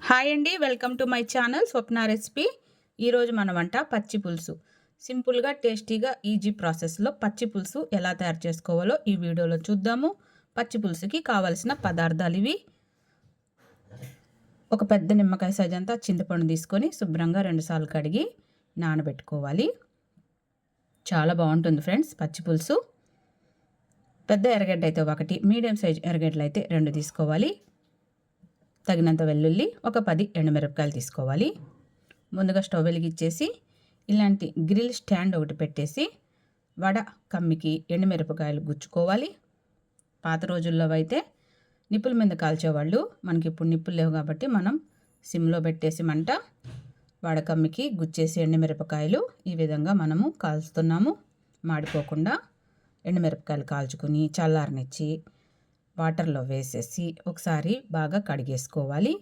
Hi అండి, welcome to my channel Swapna recipe. ఈరోజు మన వంట పచ్చి పులుసు. సింపుల్గా టేస్టీగా ఈజీ ప్రాసెస్లో పచ్చి పులుసు ఎలా తయారు చేసుకోవాలో ఈ వీడియోలో చూద్దాము. పచ్చి పులుసుకి కావలసిన పదార్థాలు ఇవి. ఒక పెద్ద నిమ్మకాయ సైజ్ అంతా చింతపండు తీసుకొని శుభ్రంగా 2 సార్లు కడిగి నానబెట్టుకోవాలి. చాలా బాగుంటుంది ఫ్రెండ్స్ పచ్చి పులుసు. పెద్ద ఎర్రగడ్డ అయితే 1, మీడియం సైజ్ ఎర్రగడ్డలు అయితే 2 తీసుకోవాలి. తగినంత వెల్లుల్లి, ఒక 10 ఎండుమిరపకాయలు తీసుకోవాలి. ముందుగా స్టవ్ వెలిగించేసి ఇలాంటి గ్రిల్ స్టాండ్ ఒకటి పెట్టేసి వడ కమ్మికి ఎండుమిరపకాయలు గుచ్చుకోవాలి. పాత రోజుల్లో అయితే నిప్పుల మీద కాల్చేవాళ్ళు. మనకి ఇప్పుడు నిప్పులు లేవు కాబట్టి మనం సిమ్లో పెట్టేసి మంట వడ కమ్మికి గుచ్చేసి ఎండుమిరపకాయలు ఈ విధంగా మనము కాల్చుతున్నాము. మాడిపోకుండా ఎండుమిరపకాయలు కాల్చుకుని చల్లారనిచ్చి వాటర్లో వేసేసి ఒకసారి బాగా కడిగేసుకోవాలి.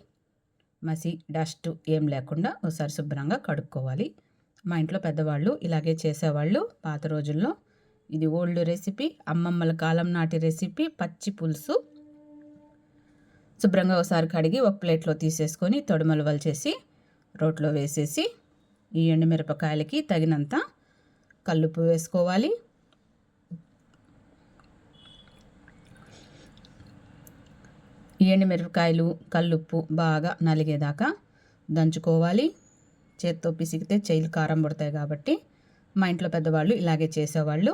మసి డస్ట్ ఏం లేకుండా ఒకసారి శుభ్రంగా కడుక్కోవాలి. మా ఇంట్లో పెద్దవాళ్ళు ఇలాగే చేసేవాళ్ళు పాత రోజుల్లో. ఇది ఓల్డ్ రెసిపీ, అమ్మమ్మల కాలం నాటి రెసిపీ పచ్చి పులుసు. శుభ్రంగా ఒకసారి కడిగి ఒక ప్లేట్లో తీసేసుకొని తొడిమలు వలిచేసి రోట్లో వేసేసి ఈ ఎండుమిరపకాయలకి తగినంత కల్లుప్పు వేసుకోవాలి. ఎండుమిరపకాయలు కల్లుప్పు బాగా నలిగేదాకా దంచుకోవాలి. చేత్తో పిసికితే చేయిలు కారం పడతాయి కాబట్టి మా ఇంట్లో పెద్దవాళ్ళు ఇలాగే చేసేవాళ్ళు.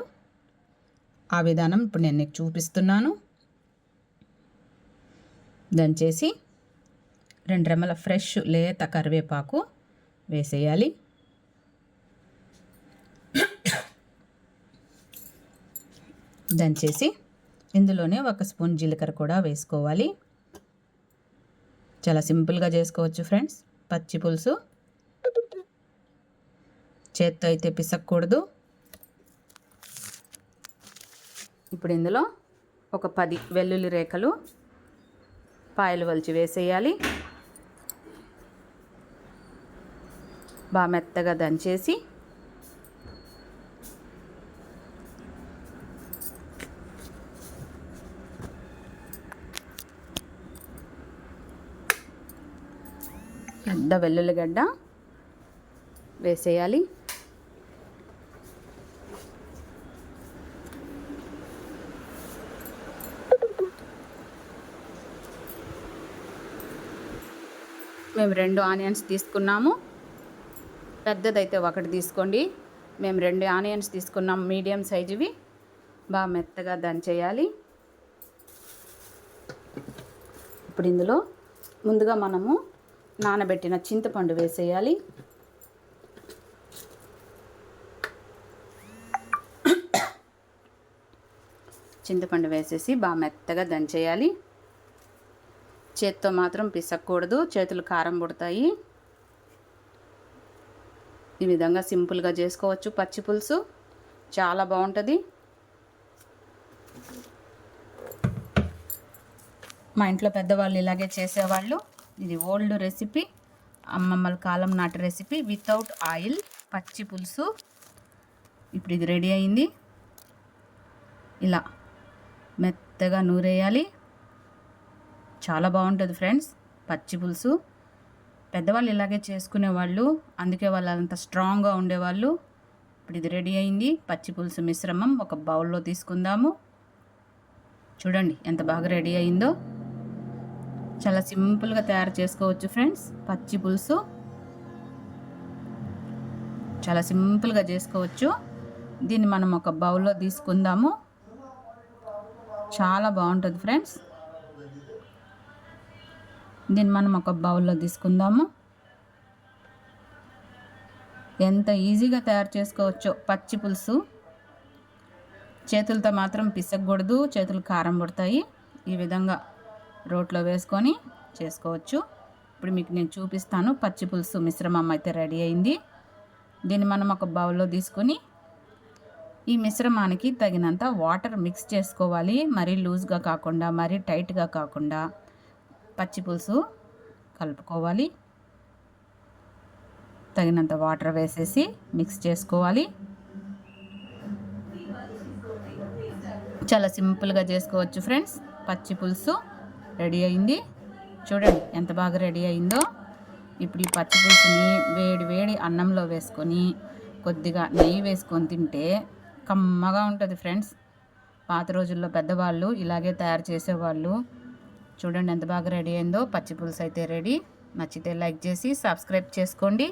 ఆ విధానం ఇప్పుడు నేను నీకు చూపిస్తున్నాను. దంచేసి 2 రెమ్మల ఫ్రెష్ లేత కరివేపాకు వేసేయాలి. దంచేసి ఇందులోనే 1 స్పూన్ జీలకర్ర కూడా వేసుకోవాలి. చాలా సింపుల్గా చేసుకోవచ్చు ఫ్రెండ్స్ పచ్చి పులుసు. చేత్తో అయితే పిసక్కూడదు. ఇప్పుడు ఇందులో ఒక 10 వెల్లుల్లి రేఖలు పాయలు వలిచి వేసేయాలి. బాగా మెత్తగా దంచేసి పెద్ద వెల్లుల్లిగడ్డ వేసేయాలి. మేము 2 ఆనియన్స్ తీసుకున్నాము. పెద్దదైతే 1 తీసుకోండి. మేము 2 ఆనియన్స్ తీసుకున్నాం, మీడియం సైజువి. బాగా మెత్తగా దంచేయాలి. ఇప్పుడు ఇందులో ముందుగా మనము నానబెట్టిన చింతపండు వేసేయాలి. చింతపండు వేసేసి బాగా మెత్తగా దంచేయాలి. చేత్తో మాత్రం పిసక్కూడదు, చేతులు కారం పుడతాయి. ఈ విధంగా సింపుల్గా చేసుకోవచ్చు పచ్చి పులుసు. చాలా బాగుంటుంది. మా ఇంట్లో పెద్దవాళ్ళు ఇలాగే చేసేవాళ్ళు. ఇది ఓల్డ్ రెసిపీ, అమ్మమ్మల కాలం నాటి రెసిపీ. వితౌట్ ఆయిల్ పచ్చి పులుసు. ఇప్పుడు ఇది రెడీ అయింది. ఇలా మెత్తగా నూరేయాలి. చాలా బాగుంటుంది ఫ్రెండ్స్ పచ్చి పులుసు. పెద్దవాళ్ళు ఇలాగే చేసుకునేవాళ్ళు, అందుకే వాళ్ళు అంత స్ట్రాంగ్గా ఉండేవాళ్ళు. ఇప్పుడు ఇది రెడీ అయింది. పచ్చి పులుసు మిశ్రమం ఒక బౌల్లో తీసుకుందాము. చూడండి ఎంత బాగా రెడీ అయిందో. చాలా సింపుల్గా తయారు చేసుకోవచ్చు ఫ్రెండ్స్ పచ్చి పులుసు. చాలా సింపుల్గా చేసుకోవచ్చు. దీన్ని మనం ఒక బౌల్లో తీసుకుందాము. చాలా బాగుంటుంది ఫ్రెండ్స్. దీన్ని మనం ఒక బౌల్లో తీసుకుందాము. ఎంత ఈజీగా తయారు చేసుకోవచ్చో పచ్చి పులుసు. చేతులతో మాత్రం పిసక్కూడదు, చేతులు కారం పడతాయి. ఈ విధంగా రోట్లో వేసుకొని చేసుకోవచ్చు. ఇప్పుడు మీకు నేను చూపిస్తాను. పచ్చి పులుసు మిశ్రమం అయితే రెడీ అయింది. దీన్ని మనం ఒక బౌల్లో తీసుకొని ఈ మిశ్రమానికి తగినంత వాటర్ మిక్స్ చేసుకోవాలి. మరీ లూజ్గా కాకుండా మరీ టైట్గా కాకుండా పచ్చి పులుసు కలుపుకోవాలి. తగినంత వాటర్ వేసేసి మిక్స్ చేసుకోవాలి. చాలా సింపుల్గా చేసుకోవచ్చు ఫ్రెండ్స్ పచ్చి పులుసు. రెడీ అయింది. చూడండి ఎంత బాగా రెడీ అయిందో. ఇప్పుడు ఈ పచ్చి పులుసుని వేడి వేడి అన్నంలో వేసుకొని కొద్దిగా నెయ్యి వేసుకొని తింటే కమ్మగా ఉంటుంది ఫ్రెండ్స్. పాత రోజుల్లో పెద్దవాళ్ళు ఇలాగే తయారు చేసేవాళ్ళు. చూడండి ఎంత బాగా రెడీ అయిందో. పచ్చి పులుసు అయితే రెడీ. నచ్చితే లైక్ చేసి సబ్స్క్రైబ్ చేసుకోండి.